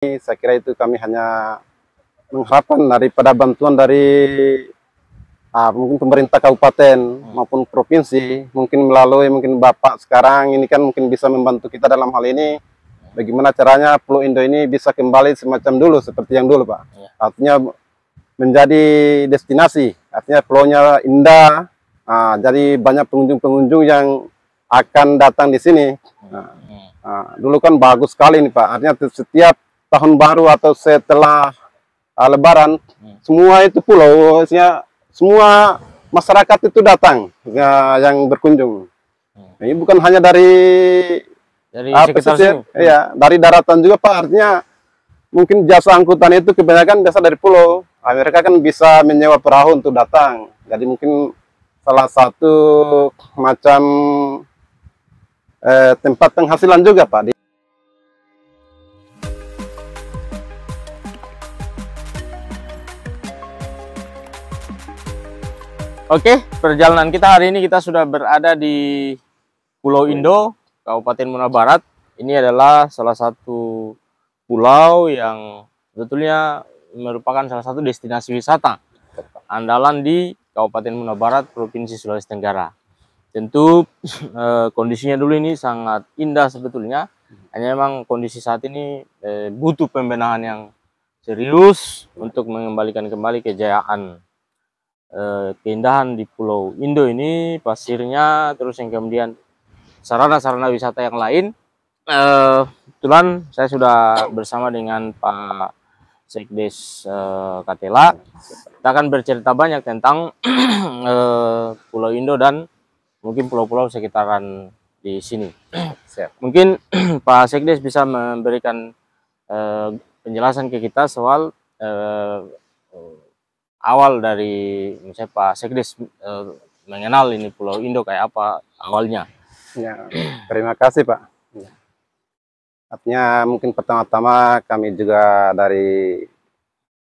Saya kira itu kami hanya mengharapkan daripada bantuan dari mungkin pemerintah kabupaten maupun provinsi, mungkin melalui mungkin Bapak sekarang ini kan mungkin bisa membantu kita dalam hal ini. Bagaimana caranya Pulau Indo ini bisa kembali semacam dulu seperti yang dulu, Pak. Artinya menjadi destinasi, artinya pulaunya indah. Jadi banyak pengunjung-pengunjung yang akan datang di sini. Dulu kan bagus sekali nih, Pak. Artinya setiap tahun baru atau setelah Lebaran, semua itu pulau, semua masyarakat itu datang yang berkunjung. Ini bukan hanya dari sekitar pesisir, sini. ya, dari daratan juga, Pak. Artinya mungkin jasa angkutan itu kebanyakan biasa dari pulau. Mereka kan bisa menyewa perahu untuk datang. Jadi mungkin salah satu macam tempat penghasilan juga, Pak. Oke, perjalanan kita hari ini kita sudah berada di Pulau Indo, Kabupaten Muna Barat. Ini adalah salah satu pulau yang sebetulnya merupakan salah satu destinasi wisata andalan di Kabupaten Muna Barat, Provinsi Sulawesi Tenggara. Tentu kondisinya dulu ini sangat indah sebetulnya. Hanya memang kondisi saat ini butuh pembenahan yang serius untuk mengembalikan kembali kejayaan keindahan di Pulau Indo ini, pasirnya, terus yang kemudian sarana-sarana wisata yang lain. Kebetulan saya sudah bersama dengan Pak Sekdes Katela. Kita akan bercerita banyak tentang Pulau Indo dan mungkin pulau-pulau sekitaran di sini. Mungkin Pak Sekdes bisa memberikan penjelasan ke kita soal awal dari misalnya Pak Sekdes mengenal ini Pulau Indo kayak apa awalnya. Ya, terima kasih, Pak. Artinya mungkin pertama-tama kami juga dari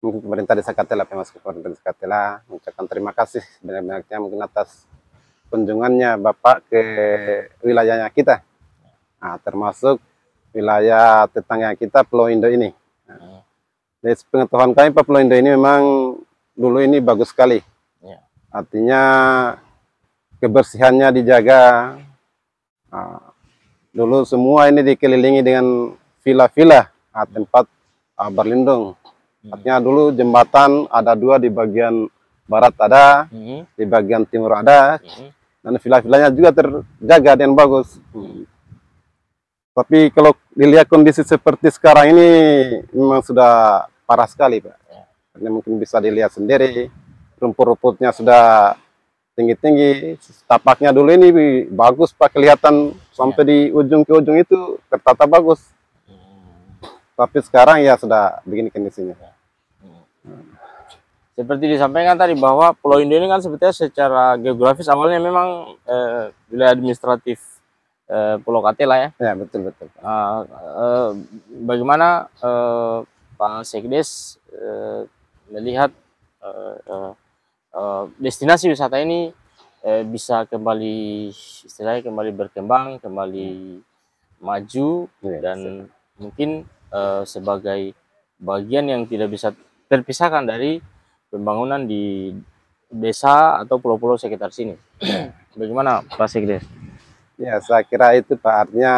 mungkin pemerintah Desa Katela, pemerintah Desa Katela mengucapkan terima kasih sebanyak-banyaknya mungkin atas kunjungannya Bapak ke wilayahnya kita, termasuk wilayah tetangga kita Pulau Indo ini. Dari pengetahuan kami, Pak, Pulau Indo ini memang dulu ini bagus sekali. Artinya kebersihannya dijaga. Dulu semua ini dikelilingi dengan villa-villa, tempat berlindung. Artinya dulu jembatan ada 2 di bagian barat ada, di bagian timur ada, dan villa-villanya juga terjaga dengan bagus. Tapi kalau dilihat kondisi seperti sekarang ini memang sudah parah sekali, Pak. Artinya mungkin bisa dilihat sendiri, rumput-rumputnya sudah tinggi-tinggi. Tapaknya dulu ini bagus, Pak, kelihatan sampai di ujung ke ujung itu tertata bagus. Tapi sekarang ya sudah begini kondisinya. Seperti disampaikan tadi bahwa Pulau Indo ini kan sebetulnya secara geografis awalnya memang wilayah administratif Pulau Katela ya. Ya, betul-betul. Bagaimana Pak Sekdes melihat destinasi wisata ini bisa kembali istilahnya kembali berkembang, kembali maju, dan mungkin sebagai bagian yang tidak bisa terpisahkan dari pembangunan di desa atau pulau-pulau sekitar sini. Bagaimana Pak Sekdes? Ya, saya kira itu, Pak. Artinya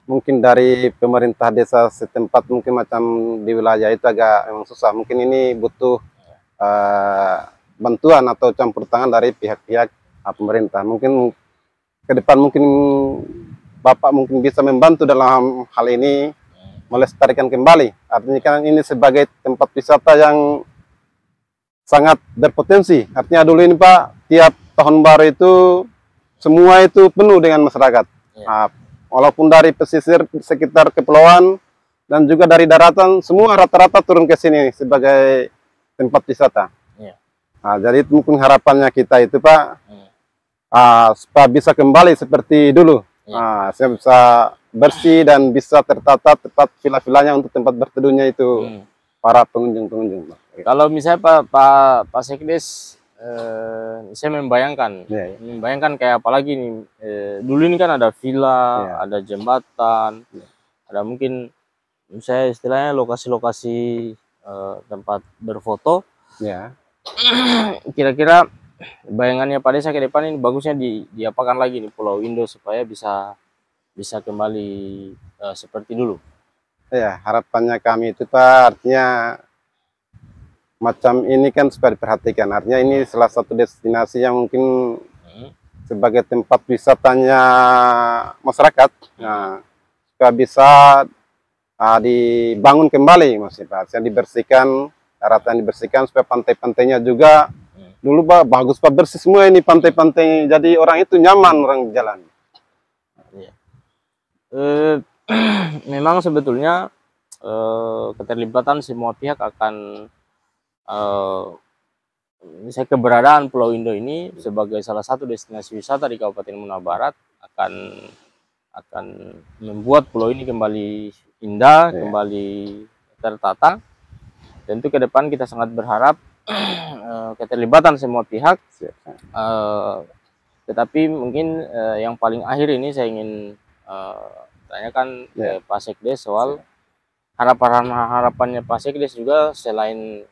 mungkin dari pemerintah desa setempat mungkin macam di wilayah itu agak memang susah. Mungkin ini butuh bantuan atau campur tangan dari pihak-pihak pemerintah. Mungkin ke depan mungkin Bapak mungkin bisa membantu dalam hal ini melestarikan kembali. Artinya kan ini sebagai tempat wisata yang sangat berpotensi. Artinya dulu ini, Pak, tiap tahun baru itu semua itu penuh dengan masyarakat. Walaupun dari pesisir sekitar kepulauan dan juga dari daratan, semua rata-rata turun ke sini sebagai tempat wisata. Jadi mungkin harapannya kita itu, Pak, supaya bisa kembali seperti dulu. Saya bisa bersih dan bisa tertata tepat villa-villanya untuk tempat berteduhnya itu para pengunjung-pengunjung. Kalau misalnya Pak Sekdes, saya membayangkan, membayangkan kayak apalagi nih, dulu ini kan ada villa, ada jembatan, ada mungkin saya istilahnya lokasi-lokasi tempat berfoto. Ya. Kira-kira bayangannya Pak Desa ke depan ini bagusnya diapakan lagi di Pulau Indo supaya bisa kembali seperti dulu. Ya, harapannya kami itu Pak, artinya macam ini kan supaya diperhatikan. Artinya ini salah satu destinasi yang mungkin sebagai tempat wisatanya masyarakat. Nah, supaya bisa dibangun kembali, maksudnya Pak. Yang dibersihkan, daratan dibersihkan supaya pantai-pantainya juga dulu Pak bagus Pak, bersih semua ini pantai-pantai. Jadi orang itu nyaman orang jalan. Ya. Memang sebetulnya keterlibatan semua pihak akan misalnya keberadaan Pulau Indo ini sebagai salah satu destinasi wisata di Kabupaten Muna Barat akan membuat pulau ini kembali indah, kembali tertata. Tentu ke depan kita sangat berharap keterlibatan semua pihak. Tetapi mungkin yang paling akhir ini saya ingin tanyakan ke Pak Sekdes soal harapannya Pak Sekdes juga, selain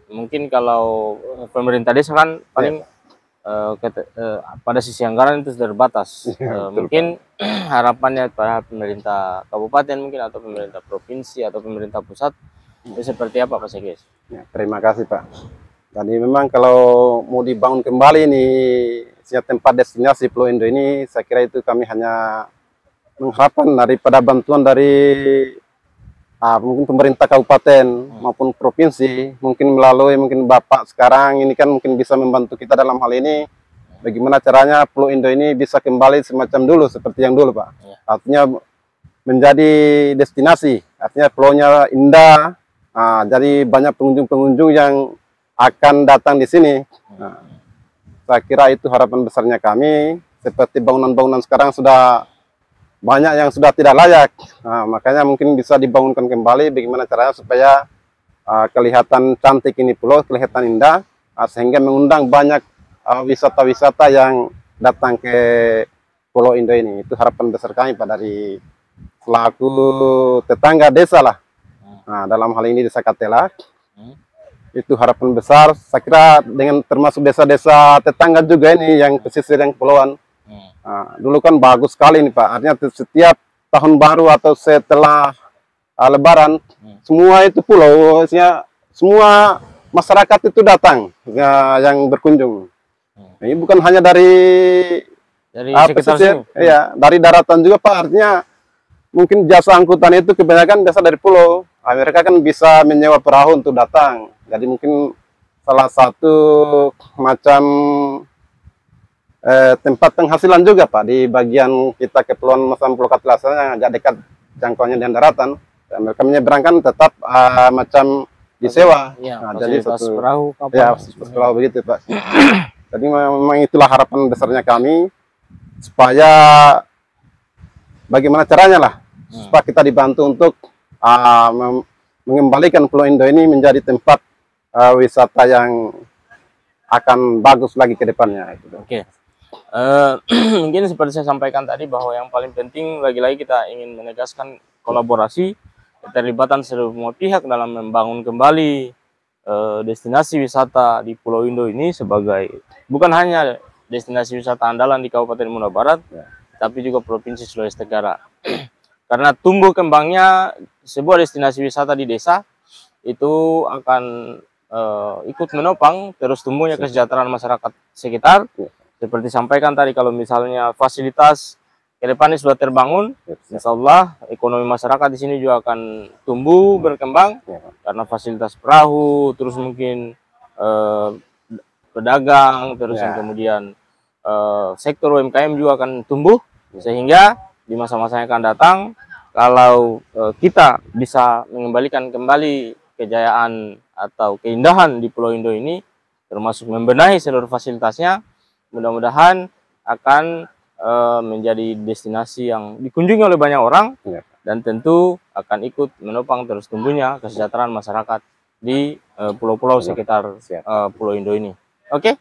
mungkin kalau pemerintah desa kan paling pada sisi anggaran itu terbatas. Mungkin harapannya pada pemerintah kabupaten mungkin atau pemerintah provinsi atau pemerintah pusat itu seperti apa Pak Sekdes? Ya, terima kasih Pak. Jadi memang kalau mau dibangun kembali nih tempat destinasi Pulau Indo ini, saya kira itu kami hanya mengharapkan daripada bantuan dari mungkin pemerintah kabupaten maupun provinsi, mungkin melalui mungkin Bapak sekarang ini kan mungkin bisa membantu kita dalam hal ini, bagaimana caranya Pulau Indo ini bisa kembali semacam dulu, seperti yang dulu Pak. Artinya menjadi destinasi, artinya pulaunya indah, jadi banyak pengunjung-pengunjung yang akan datang di sini. Saya kira itu harapan besarnya kami. Seperti bangunan-bangunan sekarang sudah banyak yang sudah tidak layak, makanya mungkin bisa dibangunkan kembali. Bagaimana caranya supaya kelihatan cantik ini pulau, kelihatan indah, sehingga mengundang banyak wisata-wisata yang datang ke Pulau Indo ini. Itu harapan besar kami Pak, dari selaku tetangga desa lah. Dalam hal ini desa Katela. Itu harapan besar. Saya kira dengan termasuk desa-desa tetangga juga ini yang pesisir yang kepulauan. Dulu kan bagus sekali nih Pak, artinya setiap tahun baru atau setelah Lebaran, semua itu pulau, semua masyarakat itu datang yang berkunjung. Ini bukan hanya dari pesisir, ya, dari daratan juga Pak. Artinya mungkin jasa angkutan itu kebanyakan biasa dari pulau. Mereka kan bisa menyewa perahu untuk datang. Jadi mungkin salah satu macam tempat penghasilan juga Pak di bagian kita kepulauan Pulau Katela yang agak dekat jangkauannya dengan daratan. Mereka menyeberangkan tetap macam disewa. Jadi satu perahu kapal. Ya, perahu begitu Pak. Jadi memang itulah harapan besarnya kami, supaya bagaimana caranya lah supaya kita dibantu untuk mengembalikan Pulau Indo ini menjadi tempat wisata yang akan bagus lagi ke depannya. Oke. Mungkin seperti saya sampaikan tadi bahwa yang paling penting lagi-lagi kita ingin menegaskan kolaborasi, keterlibatan semua pihak dalam membangun kembali destinasi wisata di Pulau Indo ini sebagai bukan hanya destinasi wisata andalan di Kabupaten Muna Barat, tapi juga Provinsi Sulawesi Tenggara. Karena tumbuh kembangnya sebuah destinasi wisata di desa itu akan ikut menopang terus tumbuhnya kesejahteraan masyarakat sekitar. Seperti sampaikan tadi, kalau misalnya fasilitas ke depannya sudah terbangun, insya Allah ekonomi masyarakat di sini juga akan tumbuh berkembang karena fasilitas perahu, terus mungkin pedagang, terus yang kemudian sektor UMKM juga akan tumbuh, sehingga di masa-masa yang akan datang kalau kita bisa mengembalikan kembali kejayaan atau keindahan di Pulau Indo ini, termasuk membenahi seluruh fasilitasnya, mudah-mudahan akan menjadi destinasi yang dikunjungi oleh banyak orang, dan tentu akan ikut menopang terus tumbuhnya kesejahteraan masyarakat di pulau-pulau sekitar Pulau Indo ini. Oke?